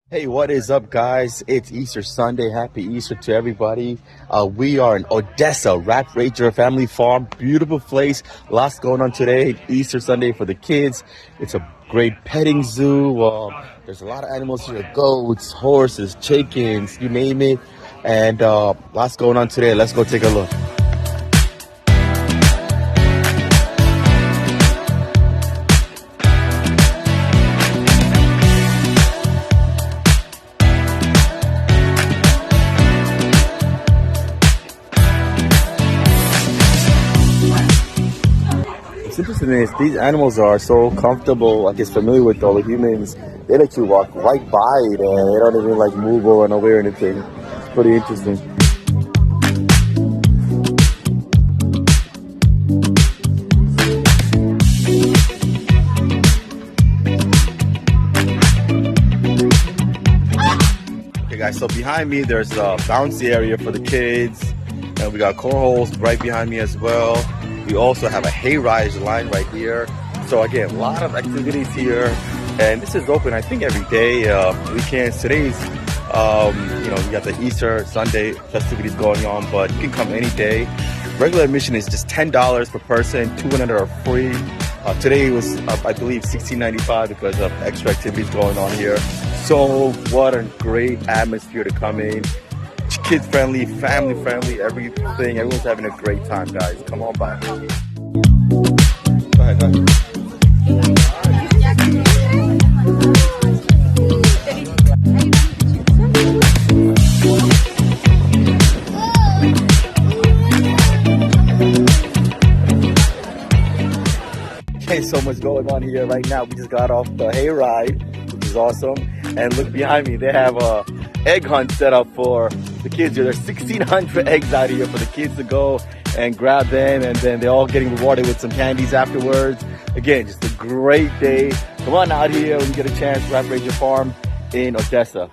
Hey, what is up, guys? It's Easter Sunday. Happy Easter to everybody. We are in Odessa, Raprager family farm. Beautiful place. Lots going on today. Easter Sunday for the kids. It's a great petting zoo. There's a lot of animals here. Goats, horses, chickens, you name it. And lots going on today. Let's go take a look. What's interesting is these animals are so comfortable, I guess familiar with all the humans. They let you walk right by it and they don't even like move or run away or anything. It's pretty interesting. Okay guys, so behind me there's a bouncy area for the kids and we got cornholes right behind me as well. We also have a hayride line right here. So again, a lot of activities here, and this is open I think every day, weekends. Today's, we got the Easter Sunday festivities going on, but you can come any day. Regular admission is just $10 per person, 200 are free. Today was, I believe, $16.95 because of extra activities going on here. So what a great atmosphere to come in. Kid friendly, family friendly, everything. Everyone's having a great time, guys. Come on by. Go ahead, go ahead. Okay, so much going on here right now. We just got off the hayride, which is awesome. And look behind me, they have a egg hunt set up for the kids here. There's 1,600 eggs out here for the kids to go and grab them, and then they're all getting rewarded with some candies afterwards. Again, just a great day. Come on out here when you get a chance. Raprager Farm in Odessa.